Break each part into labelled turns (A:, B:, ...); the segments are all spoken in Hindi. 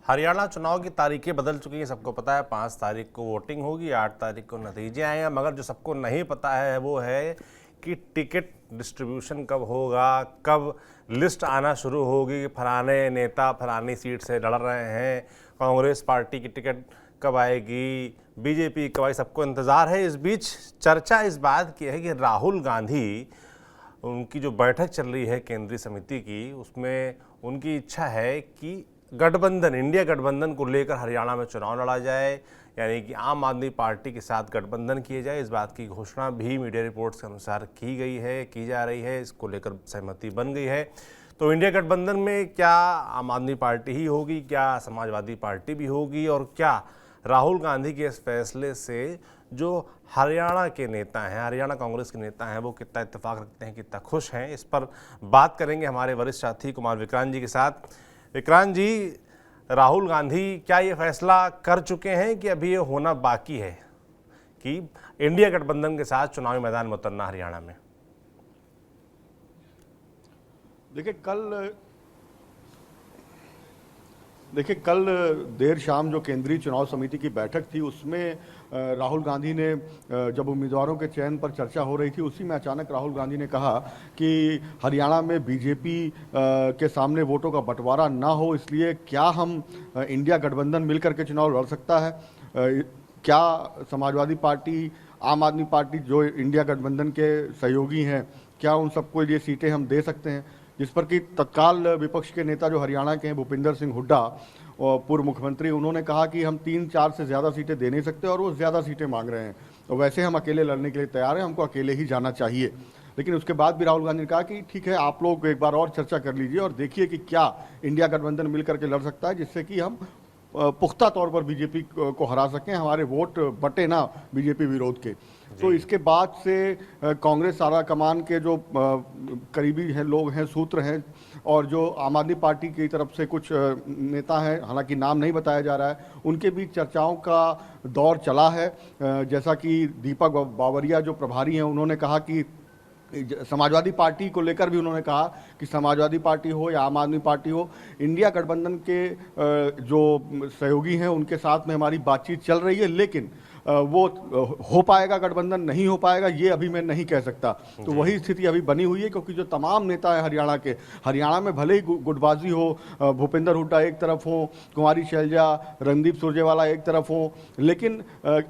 A: हरियाणा चुनाव की तारीखें बदल चुकी हैं, सबको पता है। 5 तारीख को वोटिंग होगी, 8 तारीख को नतीजे आएंगे। मगर जो सबको नहीं पता है वो है कि टिकट डिस्ट्रीब्यूशन कब होगा, कब लिस्ट आना शुरू होगी, फलाने नेता फलानी सीट से लड़ रहे हैं, कांग्रेस पार्टी की टिकट कब आएगी, बीजेपी कब आएगी, सबको इंतज़ार है। इस बीच चर्चा इस बात की है कि राहुल गांधी, उनकी जो बैठक चल रही है केंद्रीय समिति की, उसमें उनकी इच्छा है कि गठबंधन, इंडिया गठबंधन को लेकर हरियाणा में चुनाव लड़ा जाए, यानी कि आम आदमी पार्टी के साथ गठबंधन किए जाए। इस बात की घोषणा भी मीडिया रिपोर्ट्स के अनुसार की जा रही है। इसको लेकर सहमति बन गई है। तो इंडिया गठबंधन में क्या आम आदमी पार्टी ही होगी, क्या समाजवादी पार्टी भी होगी, और क्या राहुल गांधी के इस फैसले से जो हरियाणा के नेता हैं, हरियाणा कांग्रेस के नेता हैं, वो कितना इत्तेफाक रखते हैं, कितना खुश हैं, इस पर बात करेंगे हमारे वरिष्ठ साथी कुमार विक्रांत जी के साथ। विक्रांत जी, राहुल गांधी क्या ये फैसला कर चुके हैं कि अभी ये होना बाकी है कि इंडिया गठबंधन के साथ चुनावी मैदान में उतरना हरियाणा में?
B: देखिए कल देर शाम जो केंद्रीय चुनाव समिति की बैठक थी, उसमें राहुल गांधी ने, जब उम्मीदवारों के चयन पर चर्चा हो रही थी, उसी में अचानक राहुल गांधी ने कहा कि हरियाणा में बीजेपी के सामने वोटों का बंटवारा ना हो, इसलिए क्या हम इंडिया गठबंधन मिलकर के चुनाव लड़ सकता है? क्या समाजवादी पार्टी, आम आदमी पार्टी जो इंडिया गठबंधन के सहयोगी हैं, क्या उन सबको ये सीटें हम दे सकते हैं? जिस पर कि तत्काल विपक्ष के नेता जो हरियाणा के हैं, भूपिंदर सिंह हुड्डा, और पूर्व मुख्यमंत्री, उन्होंने कहा कि हम 3-4 से ज़्यादा सीटें दे नहीं सकते और वो ज़्यादा सीटें मांग रहे हैं, तो वैसे हम अकेले लड़ने के लिए तैयार हैं, हमको अकेले ही जाना चाहिए। लेकिन उसके बाद भी राहुल गांधी ने कहा कि ठीक है, आप लोग एक बार और चर्चा कर लीजिए और देखिए कि क्या इंडिया गठबंधन मिल करके लड़ सकता है, जिससे कि हम पुख्ता तौर पर बीजेपी को हरा सकें, हमारे वोट बटे ना बीजेपी विरोध के। तो इसके बाद से कांग्रेस आला कमान के जो करीबी हैं लोग हैं, सूत्र हैं, और जो आम आदमी पार्टी की तरफ से कुछ नेता हैं, हालांकि नाम नहीं बताया जा रहा है, उनके बीच चर्चाओं का दौर चला है। जैसा कि दीपक बावरिया जो प्रभारी हैं, उन्होंने कहा कि समाजवादी पार्टी को लेकर भी उन्होंने कहा कि समाजवादी पार्टी हो या आम आदमी पार्टी हो, इंडिया गठबंधन के जो सहयोगी हैं उनके साथ में हमारी बातचीत चल रही है, लेकिन वो हो पाएगा गठबंधन, नहीं हो पाएगा, ये अभी मैं नहीं कह सकता। तो वही स्थिति अभी बनी हुई है, क्योंकि जो तमाम नेता है हरियाणा के, हरियाणा में भले ही गुटबाजी हो, भूपिंदर हुड्डा एक तरफ हो, कुमारी शैलजा, रणदीप सुरजेवाला एक तरफ हो, लेकिन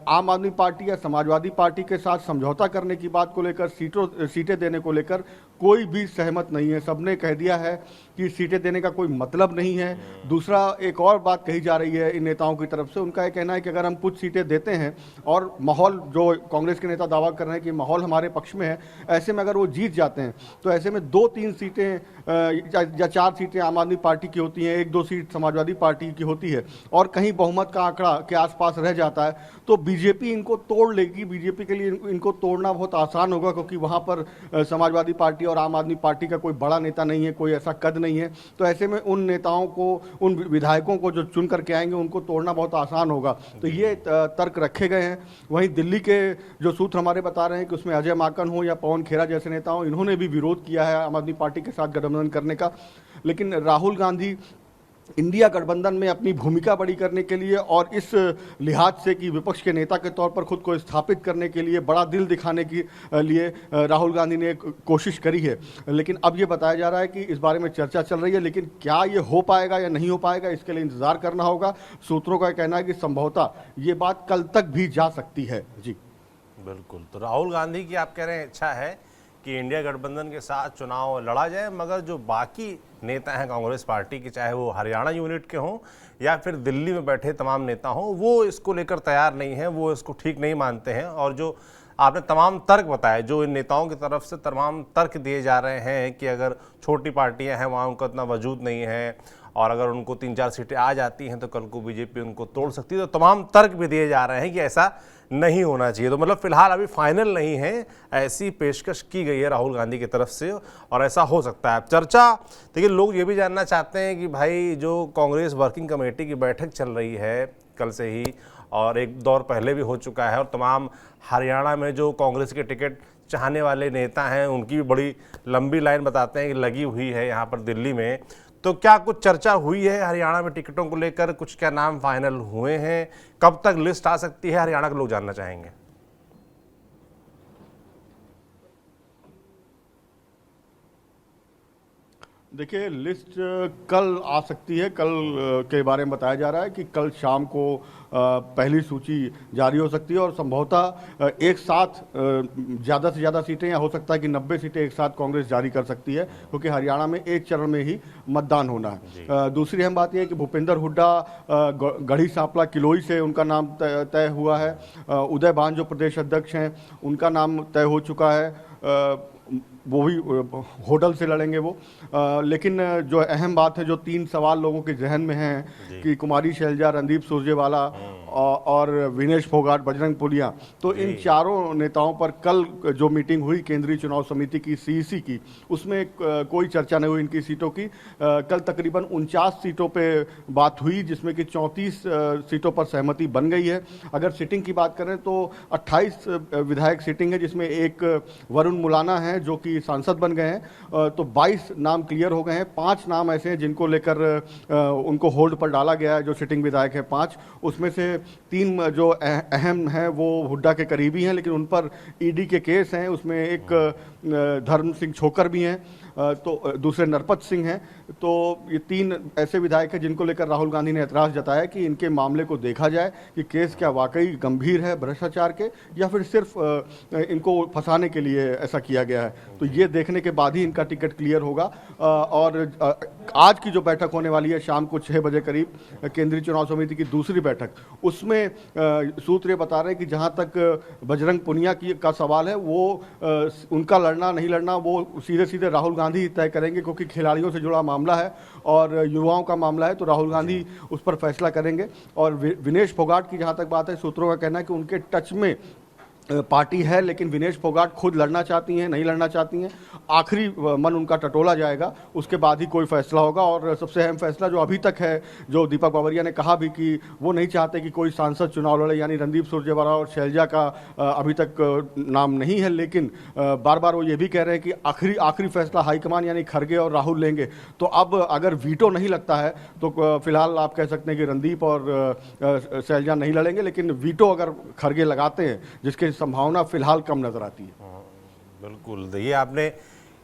B: आम आदमी पार्टी या समाजवादी पार्टी के साथ समझौता करने की बात को लेकर, सीटें देने को लेकर कोई भी सहमत नहीं है। सबने कह दिया है कि सीटें देने का कोई मतलब नहीं है। दूसरा, एक और बात कही जा रही है इन नेताओं की तरफ से, उनका यह कहना है कि अगर हम कुछ सीटें देते हैं और माहौल, जो कांग्रेस के नेता दावा कर रहे हैं कि माहौल हमारे पक्ष में है, ऐसे में अगर वो जीत जाते हैं तो ऐसे में 2-3 सीटें या 4 सीटें आम आदमी पार्टी की होती हैं, 1-2 सीट समाजवादी पार्टी की होती है, और कहीं बहुमत का आंकड़ा के आसपास रह जाता है, तो बीजेपी इनको तोड़ लेगी। बीजेपी के लिए इनको तोड़ना बहुत आसान होगा, क्योंकि वहाँ पर समाजवादी पार्टी और आम आदमी पार्टी का कोई बड़ा नेता नहीं है, कोई ऐसा कद नहीं है। तो ऐसे में उन नेताओं को, उन विधायकों को जो चुन करके आएंगे, उनको तोड़ना बहुत आसान होगा। तो ये तर्क रखे गए हैं। वहीं दिल्ली के जो सूत्र हमारे बता रहे हैं कि उसमें अजय माकन हो या पवन खेरा जैसे नेता हो, इन्होंने भी विरोध किया है आम आदमी पार्टी के साथ गठबंधन करने का। लेकिन राहुल गांधी इंडिया गठबंधन में अपनी भूमिका बड़ी करने के लिए और इस लिहाज से कि विपक्ष के नेता के तौर पर खुद को स्थापित करने के लिए, बड़ा दिल दिखाने के लिए राहुल गांधी ने कोशिश करी है। लेकिन अब ये बताया जा रहा है कि इस बारे में चर्चा चल रही है, लेकिन क्या ये हो पाएगा या नहीं हो पाएगा, इसके लिए इंतजार करना होगा। सूत्रों का कहना है कि संभवतः ये बात कल तक भी जा सकती है। जी
A: बिल्कुल। तो राहुल गांधी की आप कह रहे हैं इच्छा है कि इंडिया गठबंधन के साथ चुनाव लड़ा जाए, मगर जो बाकी नेता हैं कांग्रेस पार्टी के, चाहे वो हरियाणा यूनिट के हों या फिर दिल्ली में बैठे तमाम नेता हों, वो इसको लेकर तैयार नहीं हैं, वो इसको ठीक नहीं मानते हैं। और जो आपने तमाम तर्क बताए, जो इन नेताओं की तरफ से तमाम तर्क दिए जा रहे हैं कि अगर छोटी पार्टियां हैं, वहाँ उनका इतना वजूद नहीं है, और अगर उनको 3-4 सीटें आ जाती हैं तो कल को बीजेपी उनको तोड़ सकती है, तो तमाम तर्क भी दिए जा रहे हैं कि ऐसा नहीं होना चाहिए। तो मतलब फिलहाल अभी फाइनल नहीं है, ऐसी पेशकश की गई है राहुल गांधी की तरफ से, और ऐसा हो सकता है। चर्चा, देखिए, लोग ये भी जानना चाहते हैं कि भाई जो कांग्रेस वर्किंग कमेटी की बैठक चल रही है कल से ही, और एक दौर पहले भी हो चुका है, और तमाम हरियाणा में जो कांग्रेस के टिकट चाहने वाले नेता हैं उनकी भी बड़ी लंबी लाइन बताते हैं कि लगी हुई है यहाँ पर दिल्ली में। तो क्या कुछ चर्चा हुई है हरियाणा में टिकटों को लेकर? कुछ क्या नाम फाइनल हुए हैं? कब तक लिस्ट आ सकती है? हरियाणा के लोग जानना चाहेंगे।
B: देखिए, लिस्ट कल आ सकती है। कल के बारे में बताया जा रहा है कि कल शाम को पहली सूची जारी हो सकती है और संभवतः एक साथ ज़्यादा से ज़्यादा सीटें, या हो सकता है कि 90 सीटें एक साथ कांग्रेस जारी कर सकती है, क्योंकि हरियाणा में एक चरण में ही मतदान होना है। दूसरी अहम बात यह है कि भूपेंद्र हुड्डा गढ़ी सांपला किलोई से उनका नाम तय हुआ है। उदय भान जो प्रदेश अध्यक्ष हैं, उनका नाम तय हो चुका है। वो भी होटल से लड़ेंगे वो। लेकिन जो अहम बात है, जो 3 सवाल लोगों के जहन में हैं कि कुमारी शैलजा, रणदीप सुरजेवाला और विनेश फोगाट, बजरंग पुनिया, तो इन चारों नेताओं पर कल जो मीटिंग हुई केंद्रीय चुनाव समिति की, सीईसी की, उसमें कोई चर्चा नहीं हुई इनकी सीटों की। कल तकरीबन 49 सीटों पे बात हुई, जिसमें कि 34 सीटों पर सहमति बन गई है। अगर सीटिंग की बात करें तो 28 विधायक सीटिंग है, जिसमें एक वरुण मुलाना है जो कि सांसद बन गए हैं। तो 22 नाम क्लियर हो गए हैं। 5 नाम ऐसे हैं जिनको लेकर उनको होल्ड पर डाला गया है, जो सिटिंग विधायक हैं 5, उसमें से 3 जो अहम हैं वो हुड्डा के करीबी हैं, लेकिन उन पर ईडी के केस हैं। उसमें एक धर्म सिंह छोकर भी हैं, तो दूसरे नरपत सिंह हैं। तो ये 3 ऐसे विधायक हैं जिनको लेकर राहुल गांधी ने एतराज़ जताया कि इनके मामले को देखा जाए कि केस क्या वाकई गंभीर है भ्रष्टाचार के, या फिर सिर्फ इनको फंसाने के लिए ऐसा किया गया है। तो ये देखने के बाद ही इनका टिकट क्लियर होगा। और आज की जो बैठक होने वाली है शाम को 6 बजे करीब, केंद्रीय चुनाव समिति की दूसरी बैठक, उसमें सूत्र ये बता रहे हैं कि जहाँ तक बजरंग पुनिया का सवाल है, वो उनका लड़ना नहीं लड़ना वो सीधे सीधे राहुल गांधी तय करेंगे, क्योंकि खिलाड़ियों से जुड़ा मामला है और युवाओं का मामला है, तो राहुल गांधी उस पर फैसला करेंगे। और विनेश फोगाट की जहाँ तक बात है, सूत्रों का कहना है कि उनके टच में पार्टी है, लेकिन विनेश फोगाट खुद लड़ना चाहती हैं, नहीं लड़ना चाहती हैं। आखिरी मन उनका टटोला जाएगा, उसके बाद ही कोई फैसला होगा। और सबसे अहम फैसला जो अभी तक है, जो दीपक बावरिया ने कहा भी कि वो नहीं चाहते कि कोई सांसद चुनाव लड़े, यानी रणदीप सुरजेवाला और शैलजा का अभी तक नाम नहीं है, लेकिन बार बार वो ये भी कह रहे हैं कि आखिरी फैसला हाईकमान यानी खड़गे और राहुल लेंगे। तो अब अगर वीटो नहीं लगता है तो फिलहाल आप कह सकते हैं कि रणदीप और शैलजा नहीं लड़ेंगे, लेकिन वीटो अगर खड़गे लगाते हैं, जिसके संभावना फिलहाल कम नजर आती है।
A: बिल्कुल, देखिए आपने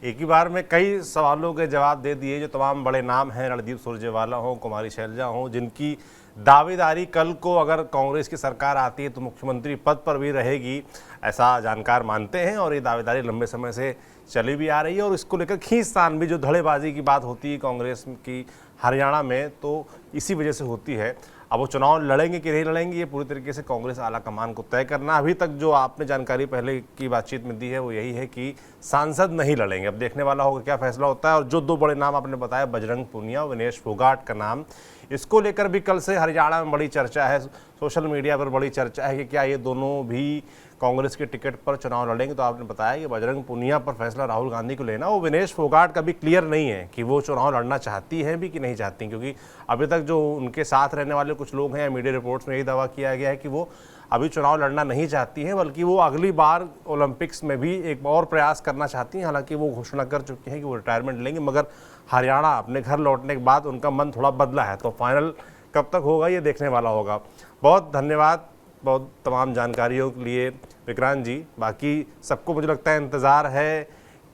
A: एक ही बार में कई सवालों के जवाब दे दिए। जो तमाम बड़े नाम हैं, रणदीप सुरजेवाला हो, कुमारी शैलजा हो, जिनकी दावेदारी कल को अगर कांग्रेस की सरकार आती है तो मुख्यमंत्री पद पर भी रहेगी, ऐसा जानकार मानते हैं। और ये दावेदारी लंबे समय से चली भी आ रही है। और इसको लेकर खींचतान भी, जो धड़ेबाजी की बात होती है कांग्रेस की हरियाणा में, तो इसी वजह से होती है। अब वो चुनाव लड़ेंगे कि नहीं लड़ेंगे, ये पूरी तरीके से कांग्रेस आला कमान को तय करना। अभी तक जो आपने जानकारी पहले की बातचीत में दी है वो यही है कि सांसद नहीं लड़ेंगे। अब देखने वाला होगा क्या फैसला होता है। और जो 2 बड़े नाम आपने बताया, बजरंग पुनिया और विनेश फोगाट का नाम, इसको लेकर भी कल से हरियाणा में बड़ी चर्चा है, सोशल मीडिया पर बड़ी चर्चा है कि क्या ये दोनों भी कांग्रेस के टिकट पर चुनाव लड़ेंगे। तो आपने बताया कि बजरंग पुनिया पर फैसला राहुल गांधी को लेना, वो विनेश फोगाट का भी क्लियर नहीं है कि वो चुनाव लड़ना चाहती हैं भी कि नहीं चाहती, क्योंकि अभी तक जो उनके साथ रहने वाले कुछ लोग हैं, मीडिया रिपोर्ट्स में यही दावा किया गया है कि वो अभी चुनाव लड़ना नहीं चाहती हैं, बल्कि वो अगली बार ओलंपिक्स में भी एक और प्रयास करना चाहती हैं। हालांकि वो घोषणा कर चुकी हैं कि वो रिटायरमेंट लेंगे, मगर हरियाणा अपने घर लौटने के बाद उनका मन थोड़ा बदला है। तो फाइनल कब तक होगा ये देखने वाला होगा। बहुत धन्यवाद, बहुत तमाम जानकारियों के लिए विक्रांत जी। बाकी सबको मुझे लगता है इंतज़ार है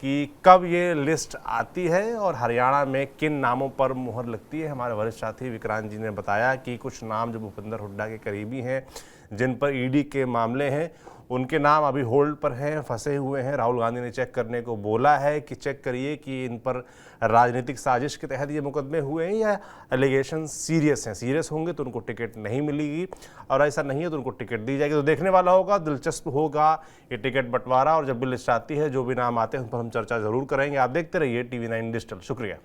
A: कि कब ये लिस्ट आती है और हरियाणा में किन नामों पर मुहर लगती है। हमारे वरिष्ठ साथी विक्रांत जी ने बताया कि कुछ नाम जो भूपेंद्र हुड्डा के करीबी हैं, जिन पर ईडी के मामले हैं, उनके नाम अभी होल्ड पर हैं, फंसे हुए हैं। राहुल गांधी ने चेक करने को बोला है कि चेक करिए कि इन पर राजनीतिक साजिश के तहत ये मुकदमे हुए हैं या एलिगेशन सीरियस हैं। सीरियस होंगे तो उनको टिकट नहीं मिलेगी, और ऐसा नहीं है तो उनको टिकट दी जाएगी। तो देखने वाला होगा, दिलचस्प होगा ये टिकट बंटवारा। और जब भी लिस्ट आती है, जो भी नाम आते हैं उन पर हम चर्चा जरूर करेंगे। आप देखते रहिए TV9 डिजिटल। शुक्रिया।